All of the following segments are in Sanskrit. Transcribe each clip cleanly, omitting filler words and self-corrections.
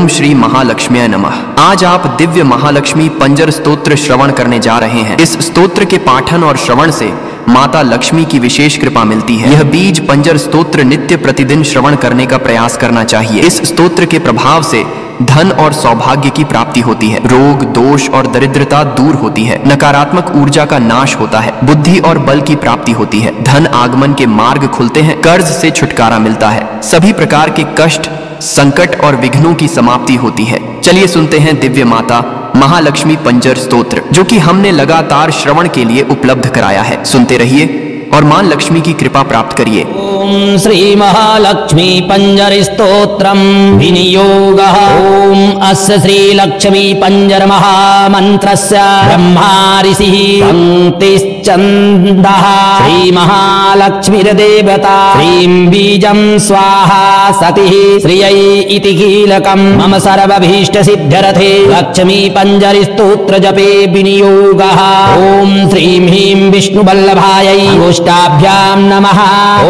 ओम श्री महालक्ष्म्यै नमः। आज आप दिव्य महालक्ष्मी पंजर स्तोत्र श्रवण करने जा रहे हैं। इस स्तोत्र के पाठन और श्रवण से माता लक्ष्मी की विशेष कृपा मिलती है। यह बीज पंजर स्तोत्र नित्य प्रतिदिन श्रवण करने का प्रयास करना चाहिए। इस स्तोत्र के प्रभाव से धन और सौभाग्य की प्राप्ति होती है। रोग दोष और दरिद्रता दूर होती है। नकारात्मक ऊर्जा का नाश होता है। बुद्धि और बल की प्राप्ति होती है। धन आगमन के मार्ग खुलते हैं। कर्ज से छुटकारा मिलता है। सभी प्रकार के कष्ट संकट और विघ्नों की समाप्ति होती है। चलिए सुनते हैं दिव्य माता महालक्ष्मी पंजर स्तोत्र, जो कि हमने लगातार श्रवण के लिए उपलब्ध कराया है। सुनते रहिए और मां लक्ष्मी की कृपा प्राप्त करिए। ओम श्री महालक्ष्मी पंजर स्तोत्रम विनियोगः। ओम अस्य श्री लक्ष्मी पंजर महामंत्रस्य ब्रह्मा ऋषिः पंक्तिश्चन्दः। श्री महालक्ष्मीर्देवता श्रीं बीजं स्वाहा सतिः श्रियै इति कीलकं मम सर्वभीष्ट सिद्ध्यर्थे लक्ष्मी पंजर स्तोत्र जपे विनियोगः। ओम श्रीं ह्रीं विष्णुवल्लभायै अङ्गुष्ठाभ्यां नमः।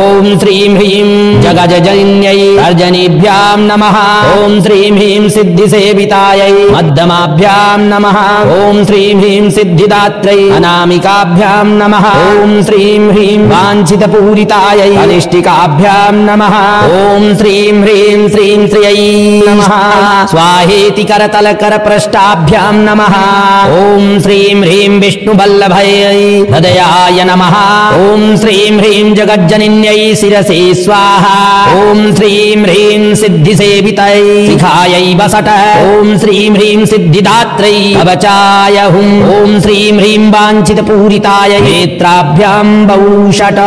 ओम श्रीं ह्रीं जगज्जनन्यै तर्जनीभ्यां नमः। ओम श्रीं ह्रीं सिद्धिसेवितायै मध्यमाभ्यां नमः। ओम श्रीं ह्रीं सिद्धिदात्रै अनामिकाभ्यां नमः। ओम श्रीं ह्रीं वाञ्छितपूरितायै अनिष्टिकाभ्यां नमः। ओम श्रीं ह्रीं श्रीं श्रियै नमः। स्वाहेति करतलकरपृष्ठाभ्यां नमः। ओम श्रीं ह्रीं विष्णुवल्लभायै हृदयाय नमः। ओम श्रीं ह्रीं जगज्जनन्यै शिरसे स्वाहा। ओम श्रीं ह्रीं सिद्धिसेवितै शिखायै वसट। ओम श्रीं ह्रीं सिद्धिदात्रै कवचाय हुं। ओम श्रीं ह्रीं वाञ्छितपूरिताय नेत्राभ्यां वौषट।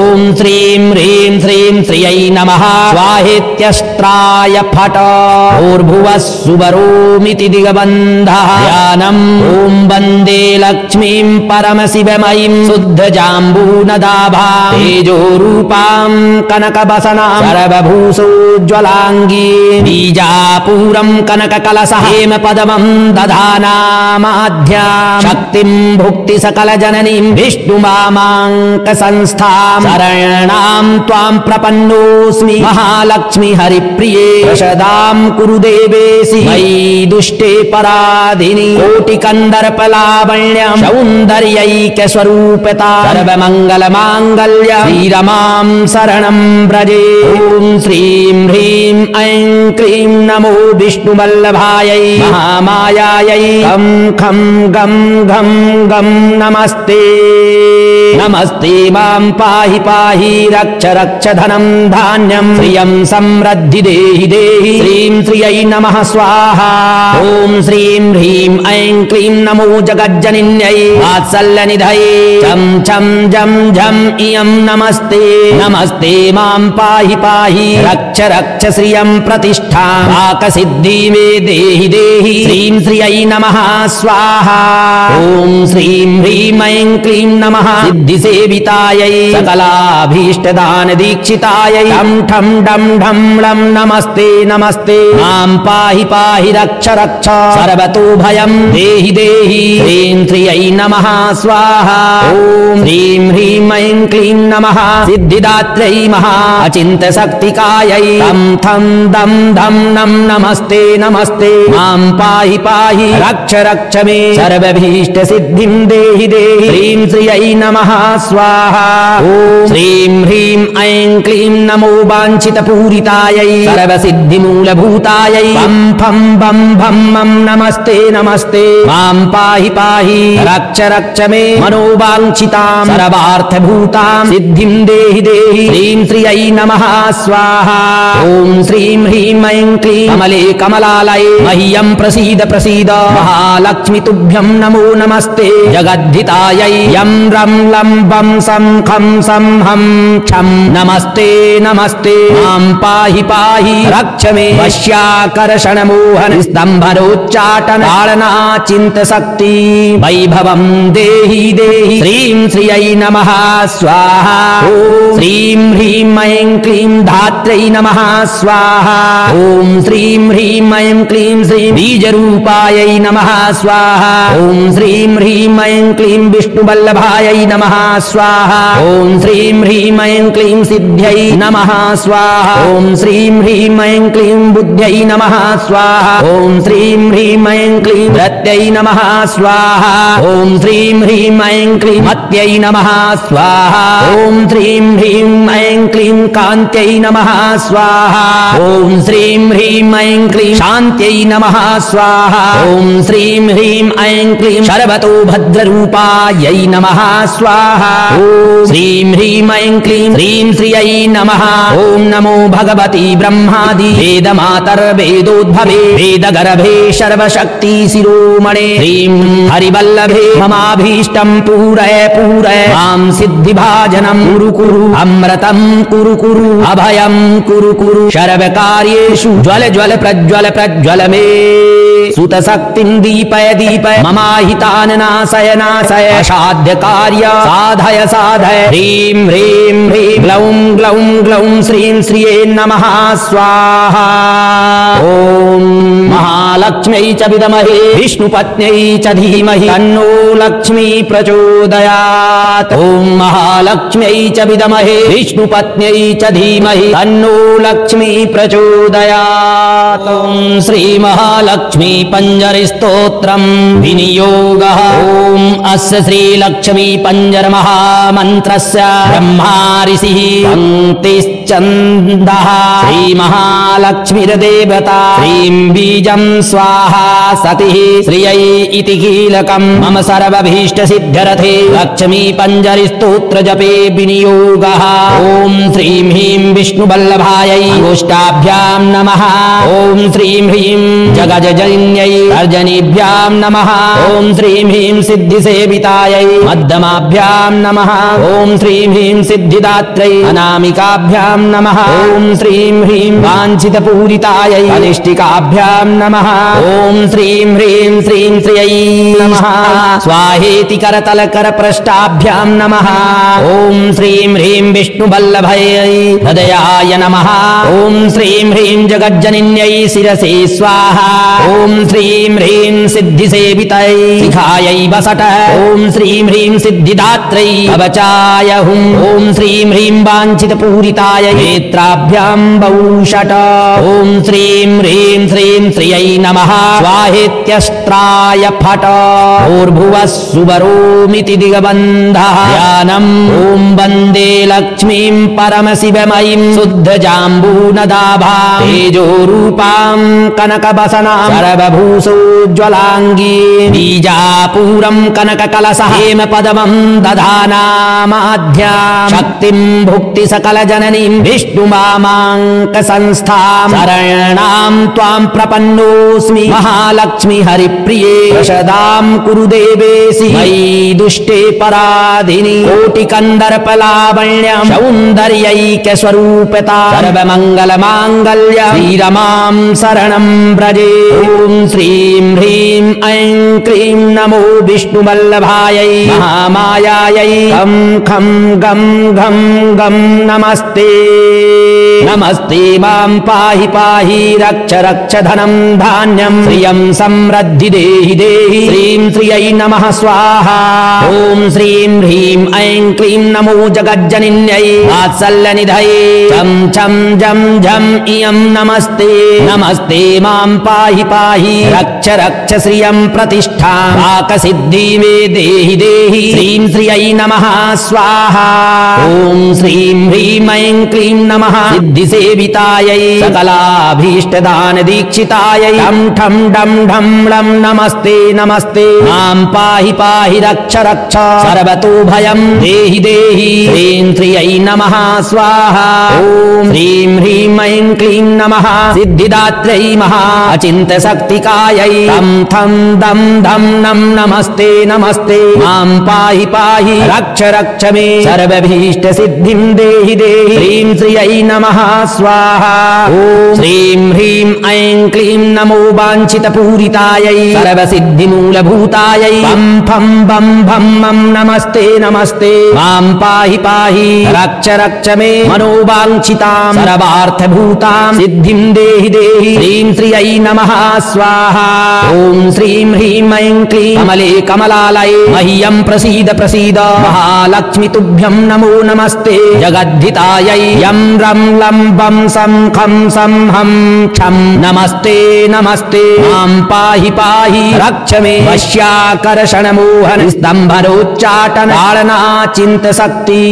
ओम श्रीं ह्रीं श्रीं श्रियै नमः। स्वाहेत्यस्त्राय फट। भूर्भुवः सुवरोमिति दिगबन्धः ध्यानम्। ओम वन्दे लक्ष्मीं परमशिवमयीं शुद्धजाम्बूनदाभां तेजोरूपां कनकवसनां सर्वभूषोज्ज्वलाङ्गी बीजापूरं कनककलशः हेमपदमं दधानामाद्यां शक्तिं भुक्ति सकलजननीं विष्णुमामाङ्कसंस्थां शरणां त्वां प्रपन्नोऽस्मि महालक्ष्मी हरिप्रिये। प्रसदां कुरु देवेशि मयि दुष्टे पराधिनि कोटिकन्दर्पलावण्यं सौन्दर्यैक्यस्वरूपता सर्वमङ्गलमाङ्गल्य श्रीरमां शरणं व्रजे। ओम श्रीं ह्रीं ऐं क्लीं नमो विष्णुवल्लभायै महामायायै खं खं गं घं गं नमस्ते। नमस्ते मां पाहि पाहि रक्ष रक्ष धनं धान्यं श्रियं समृद्धि देहि देहि। श्रीं श्रियै नमः स्वाहा। ओम श्रीं ह्रीं ऐं क्लीं नमो जगज्जनन्यै वात्सल्यनिधये चं चं जं झं इयं नमस्ते। नमस्ते मां पाहि पाहि रक्ष रक्ष श्रियं प्रतिष्ठां वाक्सिद्धि मे देहि देहि। श्रीं श्रियै नमः स्वाहा। ओम श्रीं ह्रीं ऐं क्लीं नमः सिद्धिसेवितायै सकलाभीष्टदानदीक्षितायै ठं ठं डं ढं लं नमस्ते नमस्ते। मां पाहि पाहि रक्ष रक्ष सर्वतो भयं देहि देहि। श्रीं श्रियै नमः स्वाहा। ओम श्रीं ह्रीं ऐं क्लीं नमः सिद्धिदात्रै महा अचिन्त्यशक्तिकायै तं थं दं धं नं नमस्ते नमस्ते। मां पाहि पाहि रक्ष रक्ष मे सर्वभीष्ट सिद्धिं देहि देहि। श्रीं श्रियै नमः स्वाहा। ओम श्रीं ह्रीं ऐं क्लीं नमो वाञ्छितपूरितायै सर्वसिद्धिमूलभूतायै पं फं बं भं मं नमस्ते नमस्ते। मां पाहि पाहि रक्ष रक्ष मे मनोवाञ्छितां सर्वार्थभूतां सिद्धिं देहि देहि। श्रीं श्रियै नमः स्वाहा। ओम श्रीं ह्रीं ऐं क्लीं कमले कमलालये मह्यं प्रसीद प्रसीद महालक्ष्मी तुभ्यं नमो नमस्ते। जगद्धितायै यं रं लं वं सं खं सं हं छं नमस्ते नमस्ते। मां पाहि पाहि रक्ष मे वश्याकर्षणमोहन स्तम्भनोच्चाटन ताडनाचिन्तशक्ति वैभवं देहि देहि। श्रीं श्रियै नमः स्वाहा। ओम श्रीं ह्रीं ऐं क्लीं धात्रै नमः स्वाहा। ओम श्रीं ह्रीं ऐं क्लीं श्रीं बीजरूपायै नमः स्वाहा। ओम श्रीं ह्रीं ऐं क्लीं विष्णुवल्लभायै नमः स्वाहा ॐ श्रीं ह्रीं ऐं क्लीं सिद्ध्यै नमः स्वाहा ॐ श्रीं ह्रीं ऐं क्लीं बुद्ध्यै नमः स्वाहा ॐ श्रीं ह्रीं ऐं क्लीं रत्यै नमः स्वाहा ॐ श्रीं ह्रीं ऐं क्लीं मत्यै नमः स्वाहा ॐ श्रीं ह्रीं ऐं क्लीं कान्त्यै नमः स्वाहा ॐ श्रीं ह्रीं ऐं क्लीं शान्त्यै नमः स्वाहा ॐ श्रीं ह्रीं ऐं क्लीं शर्वतो भद्ररूपायै नमः स्वाहा ॐ श्रीं ह्रीं ऐं क्लीं ह्रीं श्रियै नमः ॐ नमो भगवती ब्रह्मादि वेदमातर्वेदोद्भवे वेदगर्भे सर्वशक्ति शिरोमणे ह्रीं हरिवल्लभे ममाभीष्टं पूरय पूरय मां सिद्धिभाजनं कुरु कुरु अमृतं कुरु कुरु अभयं कुरु कुरु सर्वकार्येषु ज्वल ज्वल प्रज्वल प्रज्वल मे सुतशक्तिं दीपय दीपय ममाहितान् नाशय नाशय असाध्य कार्य साधय साधय ह्रीं ह्रीं ह्रीं ग्लौं ग्लौं ग्लौं श्रीं श्रिये नमः स्वाहा ॐ महालक्ष्म्यै च विद्महे विष्णुपत्न्यै च धीमहि तन्नो लक्ष्मी प्रचोदयात् ॐ महालक्ष्म्यै च विद्महे विष्णुपत्न्यै च धीमहि तन्नो लक्ष्मी प्रचोदयात् ॐ श्री महालक्ष्मी पंजर स्तोत्रम विनियोगः ॐ अस्य श्री लक्ष्मी पंजर महामन्त्रस्य ब्रह्मा ऋषिः पंक्तिश्चन्दः श्री महालक्ष्मीर्देवता श्रीं बीजं स्वाहा सतिः श्रियै इति कीलकं मम सर्वभीष्ट सिद्ध्यर्थे लक्ष्मी पंजर स्तोत्र जपे विनियोगः ॐ श्रीं ह्रीं विष्णुवल्लभायै अंगुष्ठाभ्यां नमः ॐ श्रीं ह्रीं जगजनन्यै तर्जनीभ्यां नमः ॐ श्रीं ह्रीं सिद्धिसेवितायै मध्यमाभ्यां नमः ॐ श्रीं ह्रीं सिद्धिदात्रै अनामिकाभ्यां नमः ॐ श्रीं ह्रीं वाञ्छितपूरितायै अनिष्टिकाभ्यां नमः ॐ श्रीं ह्रीं श्रीं श्रियै नमः स्वाहेति करतलकरपृष्ठाभ्यां नमः ॐ श्रीं ह्रीं विष्णुवल्लभयै हृदयाय नमः ॐ श्रीं ह्रीं जगज्जनन्यै शिरसे स्वाहा ॐ श्रीं ह्रीं सिद्धिसेवितै शिखायै वसट ॐ श्रीं ह्रीं सिद्धिदात्रै कवचाय हुं ॐ श्रीं ह्रीं वाञ्छितपूरिताय नेत्राभ्यां बहुषट ॐ श्रीं ह्रीं श्रीं श्रियै नमः स्वाहेत्यस्त्राय फट भूर्भुवः सुवरोमिति दिगबन्धः ध्यानम् ॐ वन्दे लक्ष्मीं परमशिवमयीं शुद्धजाम्बूनदाभां तेजोरूपां कनकवसनां सर्वभूषोज्ज्वलाङ्गी बीजापूरं कनककलशः हेमपदमं दधानामाध्यां शक्तिं भुक्ति सकलजननीं विष्णुमामाङ्कसंस्थां शरणां त्वां प्रपन्नोऽस्मि महालक्ष्मी हरिप्रिये प्रसदां कुरु देवेशि मयि दुष्टे पराधिनि कोटिकन्दर्पलावण्यं सौन्दर्यैक्यस्वरूपता सर्वमङ्गलमाङ्गल्य श्रीरमां शरणं व्रजे ॐ श्रीं ह्रीं ऐं क्लीं नमो विष्णुवल्लभायै महामायायै खं खं गं घं गं नमस्ते नमस्ते मां पाहि पाहि रक्ष रक्ष धनं धान्यं श्रियं समृद्धि देहि देहि श्रीं श्रियै नमः स्वाहा ॐ श्रीं ह्रीं ऐं क्लीं नमो जगज्जनन्यै वात्सल्यनिधये चं चं जं झं इयं नमस्ते नमस्ते मां पाहि पाहि रक्ष रक्ष श्रियं प्रतिष्ठां वाक्सिद्धि मे देहि देहि श्रीं श्रियै नमः स्वाहा ॐ श्रीं ह्रीं ऐं क्लीं नमः सिद्धिसेवितायै सकलाभीष्टदानदीक्षितायै ठं ठं डं ढं लं नमस्ते नमस्ते मां पाहि पाहि रक्ष रक्ष सर्वतो भयं देहि देहि श्रीं श्रियै नमः स्वाहा ॐ ह्रीं ह्रीं ऐं क्लीं नमः सिद्धिदात्रै महा अचिन्त्यशक्तिकायै तं थं दं धं नं नमस्ते नमस्ते मां पाहि पाहि रक्ष रक्ष मे सर्वभीष्टसिद्धिं देहि देहि श्रीं श्रियै नमः स्वाहा ॐ श्रीं ह्रीं ऐं क्लीं नमो वाञ्छितपूरितायै सर्वसिद्धिमूलभूतायै पं फं बं भं मं नमस्ते नमस्ते मां पाहि पाहि रक्ष रक्ष मे मनोवाञ्छितां सर्वार्थभूतां सिद्धिं देहि देहि श्रीं श्रियै नमः स्वाहा ॐ श्रीं ह्रीं ऐं क्लीं कमले कमलालये मह्यं प्रसीद प्रसीद महालक्ष्मी तुभ्यं नमो नमस्ते जगद्धितायै यं रं लं बं सं खं सं हं क्षं नमस्ते नमस्ते मां पाहि पाहि रक्ष मे वश्याकर्षण मोहन स्तंभरोच्चाटन ताड़ना चिंत शक्ति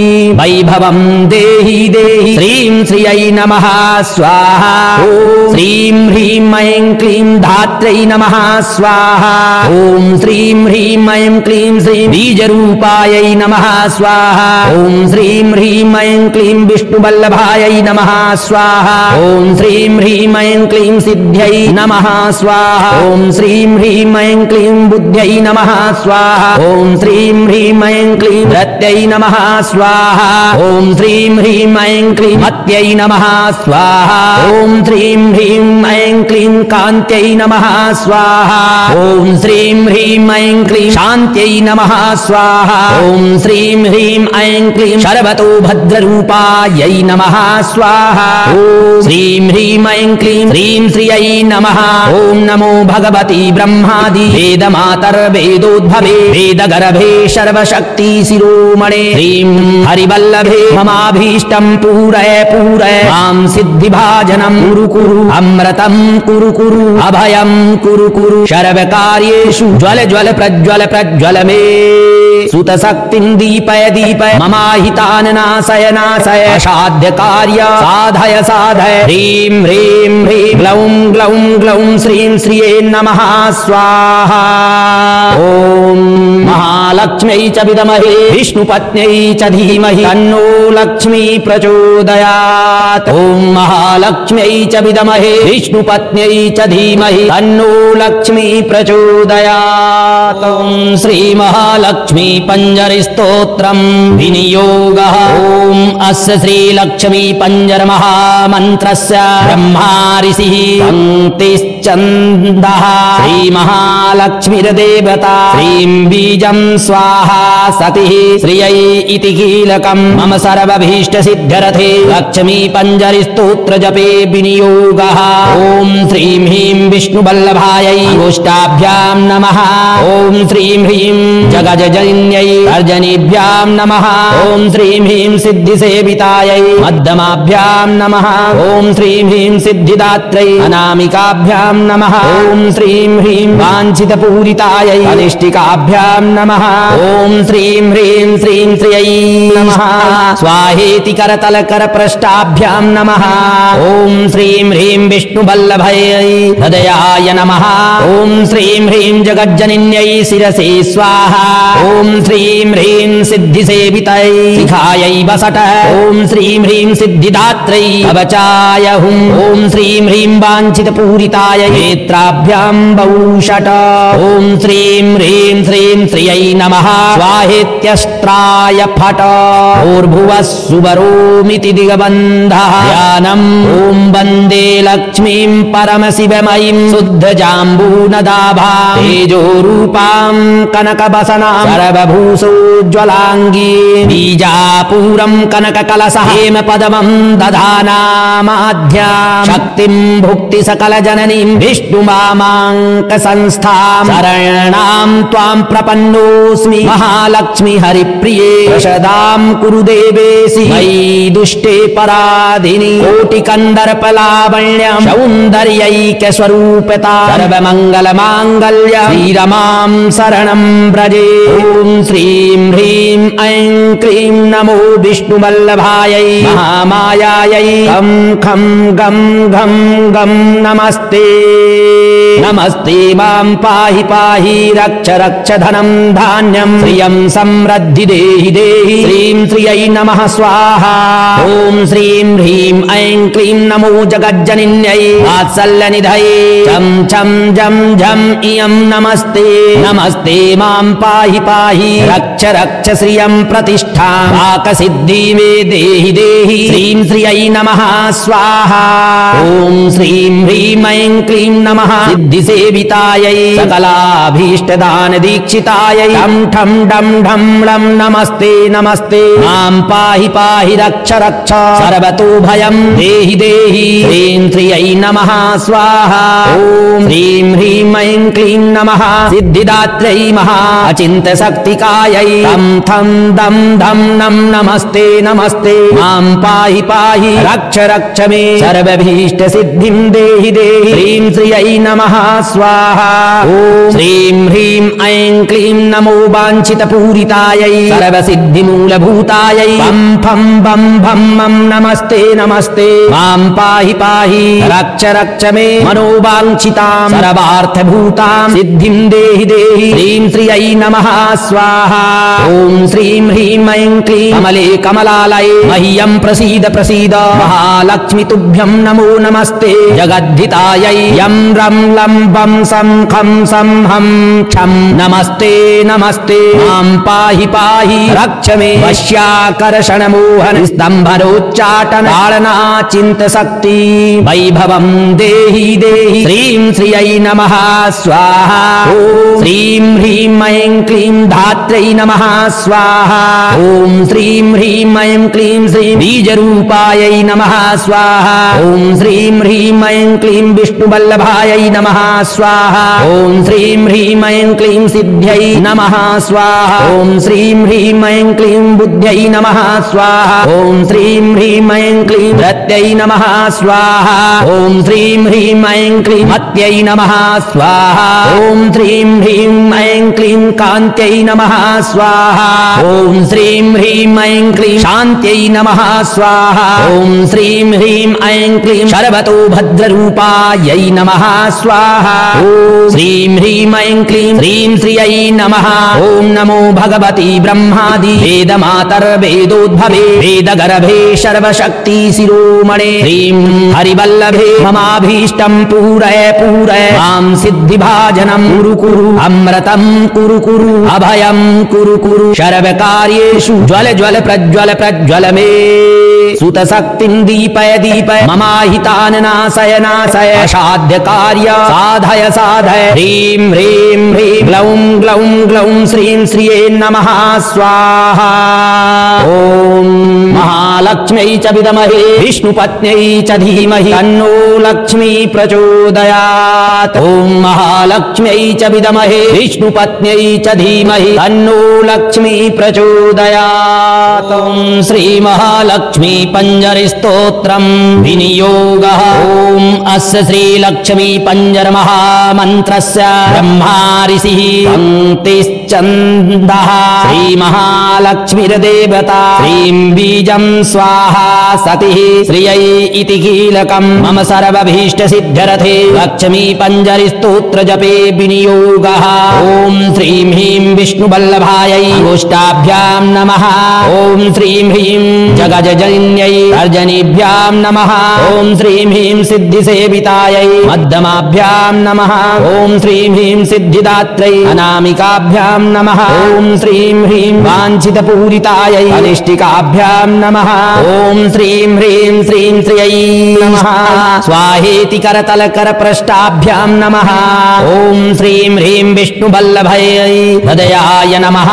वैभवं देहि देहि श्रीं श्रियै नमः स्वाहा ॐ श्रीं ह्रीं ऐं क्लीं धात्र्यै नमः स्वाहा ॐ श्रीं ह्रीं ऐं क्लीं श्रीं बीजरूपायै नमः स्वाहा ॐ श्रीं ह्रीं ऐं क्लीं विष्णुवल्लभायै नमः स्वाहा ॐ श्रीं ह्रीं ऐं क्लीं सिद्ध्यै नमः स्वाहा ॐ श्रीं ह्रीं ऐं क्लीं बुद्ध्यै नमः स्वाहा ॐ श्रीं ह्रीं ऐं क्लीं रत्यै नमः स्वाहा ॐ श्रीं ह्रीं ऐं क्लीं मत्यै नमः स्वाहा ॐ श्रीं ह्रीं ऐं क्लीं कान्त्यै नमः स्वाहा ॐ श्रीं ह्रीं ऐं क्लीं शान्त्यै नमः स्वाहा ॐ श्रीं ह्रीं ऐं क्लीं शर्वतो भद्ररूपायै नमः स्वाहा ॐ श्रीं ह्रीं ऐं क्लीं श्रीं श्रियै नमः ॐ नमो भगवती ब्रह्मादि वेदमातर्वेदोद्भवे वेदगर्भे सर्वशक्ति शिरोमणे श्रीं हरिवल्लभे ममाभीष्टं पूरय पूरय मां सिद्धिभाजनं कुरु कुरु अमृतं कुरु कुरु अभयं कुरु कुरु सर्वकार्येषु ज्वल ज्वल प्रज्वल प्रज्वल मे सुतशक्तिं दीपय दीपय ममाहितान् नाशय नाशय असाध्य कार्य साधय साधय ह्रीं ह्रीं ह्रीं ग्लौं ग्लौं ग्लौं श्रीं श्रिये नमः स्वाहा ॐ महालक्ष्म्यै च विद्महे विष्णुपत्न्यै च धीमहि तन्नो लक्ष्मी प्रचोदयात् ॐ महालक्ष्म्यै च विद्महे विष्णुपत्न्यै च धीमहि तन्नो लक्ष्मी प्रचोदयात् ॐ श्री महालक्ष्मी पंजर स्तोत्रं विनियोगः ॐ अस्य श्री लक्ष्मी पंजर महामन्त्रस्य ब्रह्मा ऋषिः पंक्तिश्चन्दः श्री महालक्ष्मीर्देवता श्रीं बीजं स्वाहा सतिः श्रियै इति कीलकं मम सर्वभीष्ट सिद्ध्यर्थे लक्ष्मी पंजर स्तोत्र जपे विनियोगः ॐ श्रीं ह्रीं विष्णुवल्लभायै गोष्ठाभ्यां नमः ॐ श्रीं ह्रीं जगजनन्यै अर्जनीभ्यां नमः ॐ श्रीं ह्रीं सिद्धिसेवितायै मध्यमाभ्यां नमः ॐ श्रीं ह्रीं सिद्धिदात्रै अनामिकाभ्यां नमः ॐ श्रीं ह्रीं वाञ्छितपूरितायै अनिष्टिकाभ्यां नमः ॐ श्रीं ह्रीं श्रीं श्रियै नमः स्वाहेति करतलकरपृष्ठाभ्यां नमः ॐ श्रीं ह्रीं विष्णुवल्लभयै हृदयाय नमः ॐ श्रीं ह्रीं जगज्जनन्यै शिरसे स्वाहा ॐ श्रीं ह्रीं सिद्धिसेवितै शिखायै वसट ॐ श्रीं ह्रीं सिद्धिदात्रै कवचाय हुं ॐ श्रीं ह्रीं वाञ्छितपूरिताय नेत्राभ्यां बहुषट ॐ श्रीं ह्रीं श्रीं श्रियै नमः स्वाहेत्यस्त्राय फट भूर्भुवः सुवरोमिति दिगबन्धः ध्यानम् ॐ वन्दे लक्ष्मीं परमशिवमयीं शुद्धजाम्बूनदाभां तेजोरूपां कनकवसनां सर्वभूषोज्ज्वलाङ्गी बीजापूरं कनककलशः हेमपदमं दधानामाध्यां शक्तिं भुक्ति सकलजननीं विष्णुमामाङ्कसंस्थां शरणां त्वां प्रपन्नोऽस्मि महालक्ष्मी हरिप्रिये प्रसदां कुरु देवेशि मयि दुष्टे पराधिनि कोटिकन्दर्पलावण्यं सौन्दर्यैक्यस्वरूपता सर्वमङ्गलमाङ्गल्य श्रीरमां शरणं व्रजे ॐ श्रीं ह्रीं ऐं क्लीं नमो विष्णुवल्लभायै महामायायै खं खं गं घं गं नमस्ते नमस्ते मां पाहि पाहि रक्ष रक्ष धनं धान्यं श्रियं समृद्धि देहि देहि श्रीं श्रियै नमः स्वाहा ॐ श्रीं ह्रीं ऐं क्लीं नमो जगज्जनिन्यै वात्सल्यनिधये चं छं जं झं इयं नमस्ते नमस्ते मां पाहि पाहि रक्ष रक्ष श्रियं प्रतिष्ठां वाक्सिद्धि मे देहि देहि श्रीं श्रियै नमः स्वाहा ॐ श्रीं ह्रीं ऐं क्लीं नमः सिद्धिसेवितायै सकलाभीष्टदान दीक्षितायै ठं ठं डं ढं लं नमस्ते नमस्ते मां पाहि पाहि रक्ष रक्ष सर्वतो भयं देहि देहि श्रीं श्रियै नमः स्वाहा ॐ श्रीं ह्रीं ऐं क्लीं नमः सिद्धिदात्र्यै महा अचिन्त्य शक्तिकायै तं थं दं धं नं नमस्ते नमस्ते मां पाहि पाहि रक्ष रक्ष मे सर्वभीष्ट सिद्धिं देहि देहि श्रीं श्रियै नमः स्वाहा ॐ श्रीं ह्रीं ऐं क्लीं नमो वाञ्छितपूरितायै सर्वसिद्धिमूलभूतायै पं फं बं भं मं नमस्ते नमस्ते मां पाहि पाहि रक्ष रक्ष मे मनोवाञ्छितां सर्वार्थभूतां सिद्धिं देहि देहि श्रीं श्रियै नमः स्वाहा ॐ श्रीं ह्रीं ऐं क्लीं कमले कमलालये मह्यं प्रसीद प्रसीद महालक्ष्मी तुभ्यं नमो नमस्ते जगद्धितायै यं रं लं बं सं खं सं हं क्षं नमस्ते नमस्ते मां पाहि पाहि रक्ष मे वश्याकर्षण मोहन स्तंभरोच्चाटन ताडना चिन्त शक्ति वैभवं देहि देहि श्रीं श्रियै नमः स्वाहा ॐ श्रीं ह्रीं ऐं क्लीं धात्र्यै नमः स्वाहा ॐ श्रीं ह्रीं ऐं क्लीं श्रीं बीजरूपायै नमः स्वाहा ॐ श्रीं ह्रीं ऐं क्लीं विष्णुवल्लभायै नमः स्वाहा ॐ श्रीं ह्रीं ऐं क्लीं सिद्ध्यै नमः स्वाहा ॐ श्रीं ह्रीं ऐं क्लीं बुद्ध्यै नमः स्वाहा ॐ श्रीं ह्रीं ऐं क्लीं रत्यै नमः स्वाहा ॐ श्रीं ह्रीं ऐं क्लीं मत्यै नमः स्वाहा ॐ श्रीं ह्रीं ऐं क्लीं कान्त्यै नमः स्वाहा ॐ श्रीं ह्रीं ऐं क्लीं शान्त्यै नमः स्वाहा ॐ श्रीं ह्रीं ऐं क्लीं सर्वतो भद्ररूपायै नमः स्वाहा ॐ श्रीं ह्रीं ऐं क्लीं श्रीं श्रियै नमः ॐ नमो भगवती ब्रह्मादि वेदमातर्वेदोद्भवे वेदगर्भे सर्वशक्ति शिरोमणे श्रीं हरिवल्लभे ममाभीष्टं पूरय पूरय मां सिद्धिभाजनं कुरु कुरु अमृतं कुरु कुरु अभयं कुरु कुरु सर्वकार्येषु ज्वल ज्वल प्रज्वल प्रज्वल मे सुतशक्तिं दीपय दीपय ममाहितान् नाशय नाशय असाध्य कार्य साधय साधय ह्रीं ह्रीं ह्रीं ग्लौं ग्लौं ग्लौं श्रीं श्रिये नमः स्वाहा ॐ महालक्ष्म्यै च विद्महे विष्णुपत्न्यै च धीमहि तन्नो लक्ष्मी प्रचोदयात् ॐ महालक्ष्म्यै च विद्महे विष्णुपत्न्यै च धीमहि तन्नो लक्ष्मी प्रचोदयात् ॐ श्री महालक्ष्मी पंजरस्तोत्रं विनियोगः ॐ अस्य श्रीलक्ष्मी पंजर महामन्त्रस्य ब्रह्मा ऋषिः पंक्तिश्चन्दः श्रीमहालक्ष्मीर्देवता श्रीं बीजं स्वाहा सतिः श्रियै इति कीलकं मम सर्वभीष्टसिद्ध्यर्थे लक्ष्मी पंजरस्तोत्र जपे विनियोगः ॐ श्रीं ह्रीं विष्णुवल्लभायै गोष्ठाभ्यां नमः ॐ श्रीं ह्रीं जगज्जनन्यै अर्जनीभ्यां नमः ॐ श्रीं ह्रीं सिद्धिसेवितायै मध्यमाभ्यां नमः ॐ श्रीं ह्रीं सिद्धिदात्रै अनामिकाभ्यां नमः ॐ श्रीं ह्रीं वाञ्छितपूरितायै अनिष्टिकाभ्यां नमः ॐ श्रीं ह्रीं श्रीं श्रियै नमः स्वाहेति करतलकरपृष्ठाभ्यां नमः ॐ श्रीं ह्रीं विष्णुवल्लभयै हृदयाय नमः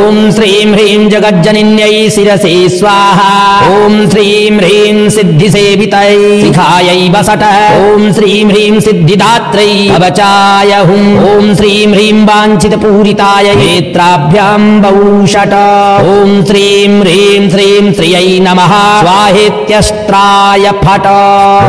ॐ श्रीं ह्रीं जगज्जनन्यै शिरसे स्वाहा ॐ श्रीं ह्रीं सिद्धिसेवितयै शिखायै वसट ॐ श्रीं ह्रीं सिद्धिदात्रै कवचाय हुं ॐ श्रीं ह्रीं वाञ्छितपूरिताय नेत्राभ्यां वौषट ॐ श्रीं ह्रीं श्रीं श्रियै नमः स्वाहेत्यस्त्राय फट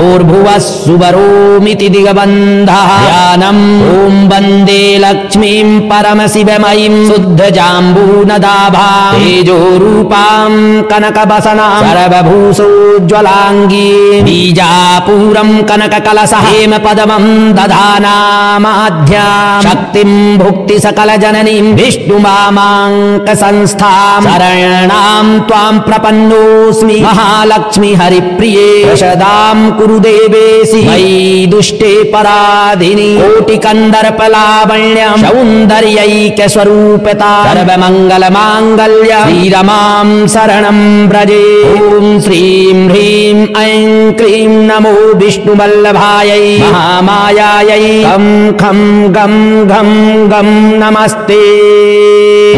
भूर्भुवः सुवरोमिति दिगबन्ध ध्यानम् ॐ वन्दे लक्ष्मीं परमशिवमयीं शुद्धजाम्बूनदाभां तेजोरूपां कनकवसनां सर्वभूषोज्ज्वलाङ्गी बीजापूरं कनककलशः हेमपदमं दधानामाद्यां शक्तिं भुक्ति सकलजननीं विष्णुमामाङ्कसंस्थां शरणां त्वां प्रपन्नोऽस्मि महालक्ष्मी हरिप्रिये प्रसदां कुरु देवेशि मयि दुष्टे पराधिनि कोटिकन्दर्पलावण्यं सौन्दर्यैक्यस्वरूपता सर्वमङ्गलमाङ्गल्य श्रीरमां शरणं व्रजे ॐ श्रीं ह्रीं ऐं क्लीं नमो विष्णुवल्लभायै महामायायै खं खं गं घं गं नमस्ते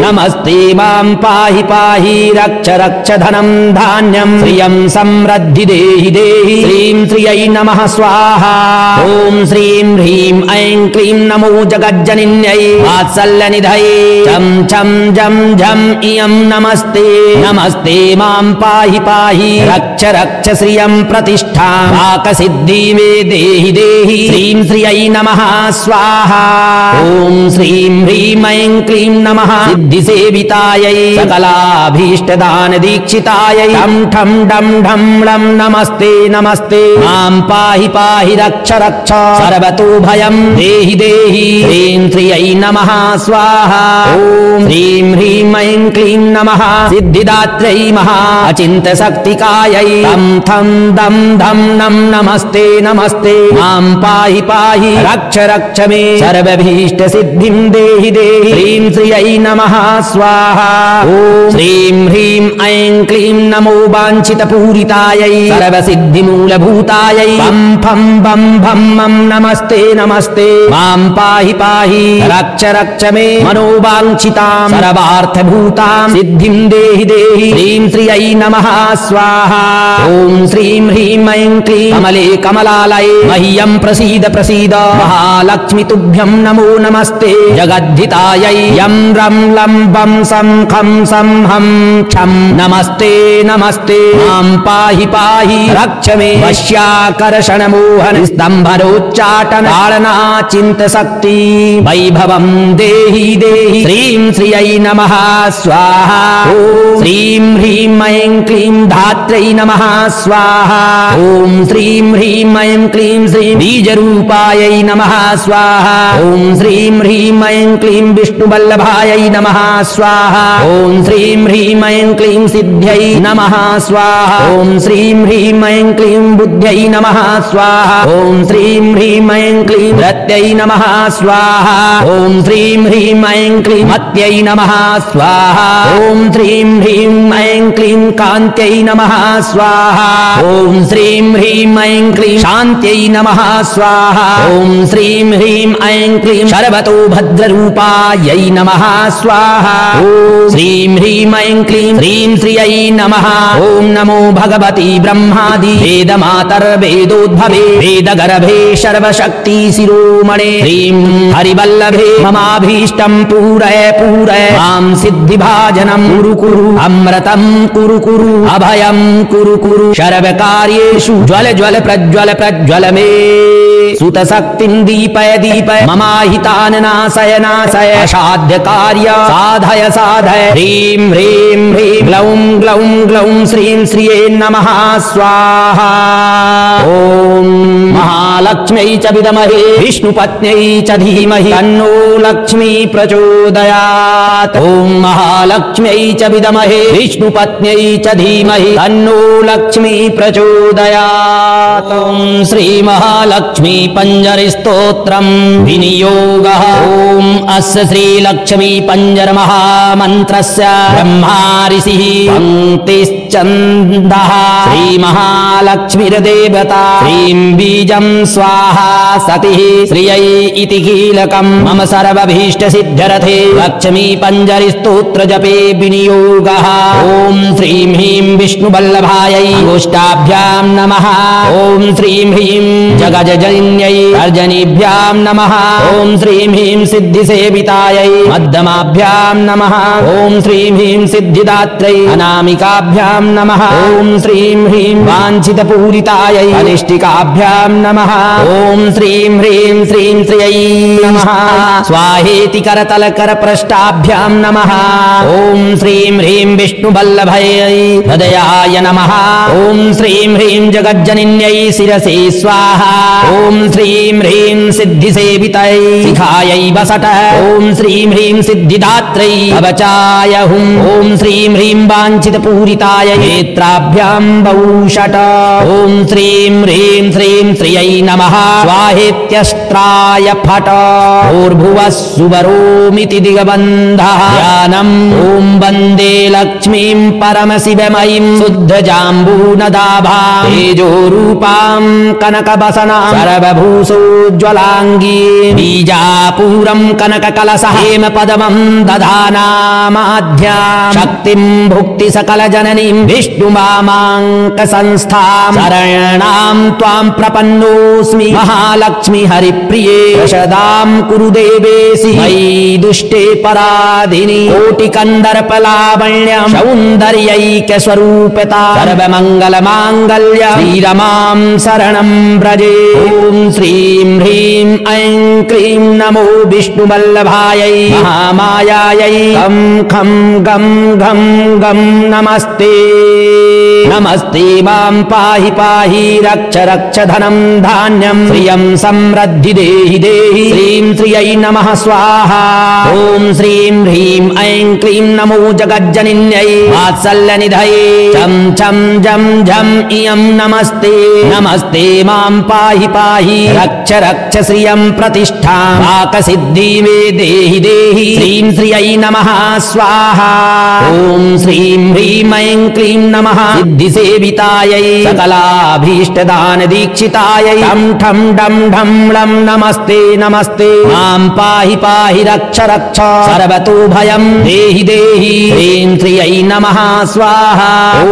नमस्ते मां पाहि पाहि रक्ष रक्ष धनं धान्यं श्रियं समृद्धि देहि देहि श्रीं श्रियै नमः स्वाहा ॐ श्रीं ह्रीं ऐं क्लीं नमो जगज्जनिन्यै वात्सल्यनिधये चं चं जं झं इयं नमस्ते नमस्ते मां पाहि पाहि रक्ष रक्ष श्रियं प्रतिष्ठां वाक्सिद्धि मे देहि देहि श्रीं श्रियै नमः स्वाहा ॐ श्रीं ह्रीं ऐं क्लीं नमः सिद्धिसेवितायै सकलाभीष्टदानदीक्षितायै ठं ठं डं ढं लं नमस्ते नमस्ते मां पाहि पाहि रक्ष रक्ष सर्वतोभयं देहि देहि श्रीं श्रियै नमः स्वाहा ॐ श्रीं ह्रीं ऐं क्लीं नमः सिद्धिदात्र्यै महा अचिन्त्यशक्तिकायै तं थं दं धं नं नमस्ते नमस्ते मां पाहि पाहि रक्ष रक्ष मे सर्वभीष्टसिद्धिं देहि देहि श्रीं श्रियै नमः स्वाहा ॐ श्रीं ह्रीं ऐं क्लीं नमो वाञ्छितपूरितायै सर्वसिद्धिमूलभूतायै बं फं बं भं मं नमस्ते नमस्ते मां पाहि पाहि रक्ष रक्ष मे मनोवाञ्छितां सर्वार्थभूतां सिद्धिं देहि देहि श्रीं श्रियै नमः स्वाहा ॐ श्रीं ह्रीं ऐं क्लीं कमले कमलालये मह्यं प्रसीद प्रसीद महालक्ष्मी तुभ्यं नमो नमस्ते जगद्धितायै यं रं लं बं सं खं सं हं छं नमस्ते नमस्ते मां पाहि पाहि रक्ष मे वश्याकर्षणमोहन स्तम्भनोच्चाटन ताडनाचिन्तशक्ति वैभवं देहि देहि श्रीं श्रियै नमः स्वाहा ॐ श्रीं ह्रीं ऐं क्लीं धात्र्यै नमः स्वाहा ॐ श्रीं ह्रीं ऐं क्लीं श्रीं बीजरूपायै नमः स्वाहा ॐ श्रीं ह्रीं ऐं क्लीं विष्णुवल्लभायै नमः स्वाहा ॐ श्रीं ह्रीं ऐं क्लीं सिद्ध्यै नमः स्वाहा ॐ श्रीं ह्रीं ऐं क्लीं बुद्ध्यै नमः स्वाहा ॐ श्रीं ह्रीं ऐं क्लीं रत्यै नमः स्वाहा ॐ श्रीं ह्रीं ऐं क्लीं मत्यै नमः स्वाहा ॐ श्रीं ह्रीं ऐं क्लीं कान्त्यै नमः स्वाहा ॐ श्रीं ह्रीं ऐं क्लीं शान्त्यै नमः स्वाहा ॐ श्रीं ह्रीं ऐं क्लीं सर्वतो भद्ररूपायै नमः स्वाहा ॐ श्रीं ह्रीं ऐं क्लीं श्रीं श्रियै नमः ॐ नमो भगवती ब्रह्मादि वेदमातर्वेदोद्भवे वेदगर्भे सर्वशक्ति शिरोमणे श्रीं हरिवल्लभे ममाभीष्टं पूरय पूरय मां सिद्धिभाजनं कुरु कुरु अमृतं कुरु कुरु अभयं कुरु कुरु सर्वकार्येषु ज्वल ज्वल प्रज्वल प्रज्वल मे सुतशक्तिं दीपय दीपय ममाहितान् नाशय नाशय असाध्य कार्य साधय साधय ह्रीं ह्रीं ह्रीं ग्लौं ग्लौं ग्लौं श्रीं श्रिये नमः स्वाहा ॐ महालक्ष्म्यै च विद्महे विष्णुपत्न्यै च धीमहि तन्नो लक्ष्मी प्रचोदयात् ॐ महालक्ष्म्यै च विद्महे विष्णुपत्न्यै च धीमहि तन्नो लक्ष्मी प्रचोदयात् ॐ श्रीमहालक्ष्मी पञ्जरस्तोत्रं विनियोगः ॐ अस्य श्रीलक्ष्मी पञ्जर महामन्त्रस्य ब्रह्मा ऋषिः पङ्क्तिश्चन्दः श्रीमहालक्ष्मीर्देवता श्रीं बीजं स्वाहा सतिः श्रियै इति कीलकं मम सर्वभीष्टसिद्ध्यर्थे लक्ष्मी पञ्जरस्तोत्र जपे विनियोगः ॐ श्रीं ह्रीं विष्णुवल्लभायै गोष्ठाभ्यां नमः ॐ श्रीं ह्रीं जगजजन्यै अर्जनीभ्यां नमः ॐ श्रीं ह्रीं सिद्धिसेवितायै मध्यमाभ्यां सिद्धिभ्यां नमः। ॐ श्रीं ह्रीं सिद्धिदात्रै अनामिकाभ्यां नमः। ॐ श्रीं ह्रीं वाञ्छितपूरितायै अनिष्टिकाभ्यां नमः। ॐ श्रीं ह्रीं श्रीं श्रियै नमः। स्वाहेति करतलकरपृष्ठाभ्यां नमः। ॐ श्रीं ह्रीं विष्णुवल्लभयै हृदयाय नमः। ॐ श्रीं ह्रीं जगज्जनिन्यै शिरसे स्वाहा। ॐ श्रीं ह्रीं सिद्धिसेवितै शिखायै वसट। ॐ श्रीं ह्रीं सिद्धिदात्रै कवचाय हुं। ॐ श्रीं ह्रीं वाञ्छितपूरिताय नेत्राभ्यां वौषट। ॐ श्रीं ह्रीं श्रीं श्रियै नमः। स्वाहेत्यस्त्राय फट। भूर्भुवः सुवरोमिति दिगबन्धः ध्यानम्। ॐ वन्दे लक्ष्मीं परमशिवमयीं शुद्धजाम्बूनदाभां तेजोरूपां कनकवसनां सर्वभूषोज्ज्वलाङ्गी बीजापूरं कनककलशः हेमपदमं दधानामाध्यां शक्तिं भुक्तिसकलजननीं विष्णुमामाङ्कसंस्थां शरणां त्वां प्रपन्नोऽस्मि महालक्ष्मि हरिप्रिये प्रसदां कुरु देवेशि मयि दुष्टे पराधिनि कोटिकन्दर्पलावण्यं सौन्दर्यैक्यस्वरूपता सर्वमङ्गलमाङ्गल्य श्रीरमां शरणं व्रजे। ॐ श्रीं ह्रीं ऐं क्लीं नमो विष्णुवल्लभायै महामायायै खं खं गं घं गं नमस्ते। नमस्ते मां पाहि पाहि रक्ष रक्ष धनं धान्यं श्रियं समृद्धि देहि देहि। श्रीं श्रियै नमः स्वाहा। ॐ श्रीं ह्रीं ऐं क्लीं नमो जगज्जनिन्यै वात्सल्यनिधये चं चं जं झं इयं नमस्ते। नमस्ते मां पाहि पाहि रक्ष रक्ष श्रियं प्रतिष्ठां वाक्सिद्धि मे देहि देहि। श्रीं श्रियै नमः स्वाहा। ॐ श्रीं ह्रीं ऐं क्लीं नमः सिद्धिसेवितायै सकलाभीष्टदानदीक्षितायै ठं ठं डं ढं लं नमस्ते नमस्ते। मां पाहि पाहि रक्ष रक्ष सर्वतो भयं देहि देहि। श्रीं श्रियै नमः स्वाहा। ॐ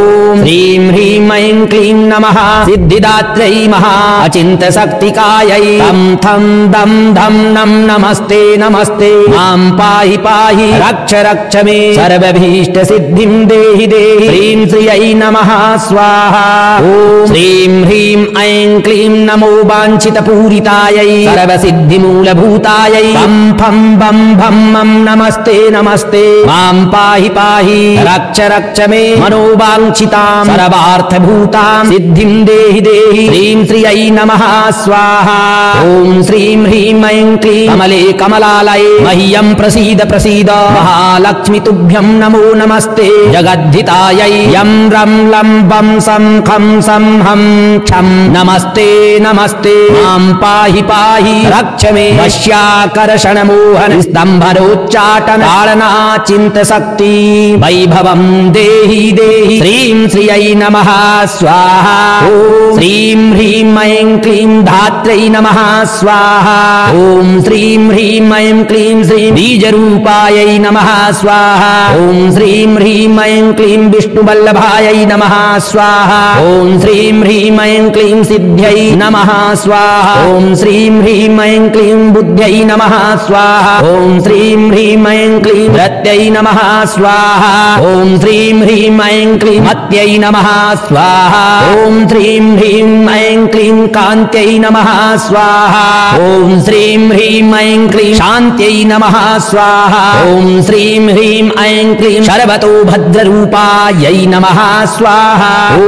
श्रीं ह्रीं ऐं क्लीं नमः सिद्धिदात्रै महा अचिन्त्यशक्तिकायै तं थं दं धं नं नमस्ते नमस्ते। मां पाहि पाहि रक्ष रक्ष मे सर्वभीष्टसिद्धिं देहि देहि। श्रीं श्रियै नमः स्वाहा। ॐ श्रीं ह्रीं ऐं क्लीं नमो वाञ्छितपूरितायै सर्वसिद्धिमूलभूतायै फं फं बं भं मं नमस्ते नमस्ते। मां पाहि पाहि रक्ष रक्ष मे मनोवाञ्छितां सर्वार्थभूतां सिद्धिं देहि देहि। श्रीं श्रियै नमः स्वाहा। ॐ श्रीं ह्रीं ऐं क्लीं कमले कमलालये मह्यं प्रसीद प्रसीद महालक्ष्मि तुभ्यं नमो नमस्ते। जगद्धितायै यं रं लं बं सं खं सं हं क्षं नमस्ते नमस्ते। मां पाहि पाहि रक्ष मे वश्याकर्षणमोहन स्तम्भरोच्चाटन ताडनाचिन्तशक्ति वैभवं देहि देहि। श्रीं श्रियै नमः स्वाहा। ॐ श्रीं ह्रीं ऐं क्लीं धात्रै नमः स्वाहा। ॐ श्रीं ह्रीं ऐं क्लीं श्रीं बीजरूपायै नमः स्वाहा। ॐ श्रीं ह्रीं ऐं क्लीं विष्णुवल्लभायै नमः स्वाहा। ॐ श्रीं ह्रीं ऐं क्लीं सिद्ध्यै नमः स्वाहा। ॐ श्रीं ह्रीं ऐं क्लीं बुद्ध्यै नमः स्वाहा। ॐ श्रीं ह्रीं ऐं क्लीं रत्यै नमः स्वाहा। ॐ श्रीं ह्रीं ऐं क्लीं मत्यै नमः स्वाहा। ॐ श्रीं ह्रीं ऐं क्लीं कान्त्यै नमः स्वाहा। ॐ श्रीं ह्रीं ऐं क्लीं शान्त्यै नमः स्वाहा। ॐ श्रीं ह्रीं ऐं क्लीं सर्वतो भद्ररूपायै नमः स्वाहा। ॐ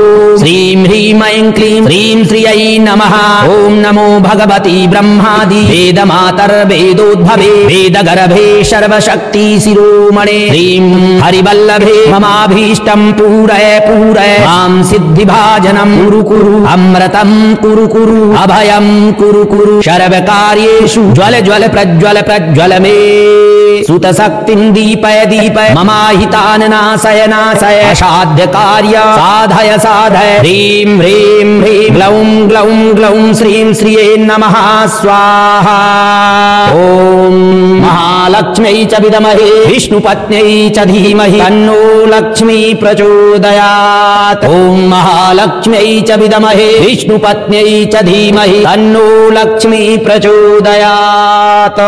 श्रीं ह्रीं ऐं क्लीं श्रीं श्रियै नमः। ॐ नमो भगवती ब्रह्मादि वेदमातर्वेदोद्भवे वेदगर्भे सर्वशक्ति शिरोमणे श्रीं हरिवल्लभे ममाभीष्टं पूरय पूरय मां सिद्धिभाजनं कुरु कुरु अमृतं कुरु कुरु अभयं कुरु कुरु सर्वकार्येषु ज्वल ज्वल प्रज्वल प्रज्वल मे सुतशक्तिं दीपय दीपय ममाहितान् नाशय नाशय असाध्य कार्य साधय साधय। ह्रीं ह्रीं ह्रीं ग्लौं ग्लौं ग्लौं श्रीं श्रिये नमः स्वाहा। ॐ महालक्ष्म्यै च विद्महे विष्णुपत्न्यै च धीमहि तन्नो लक्ष्मी प्रचोदयात्। ॐ महालक्ष्म्यै च विद्महे विष्णुपत्न्यै च धीमहि तन्नो लक्ष्मी प्रचोदयात्।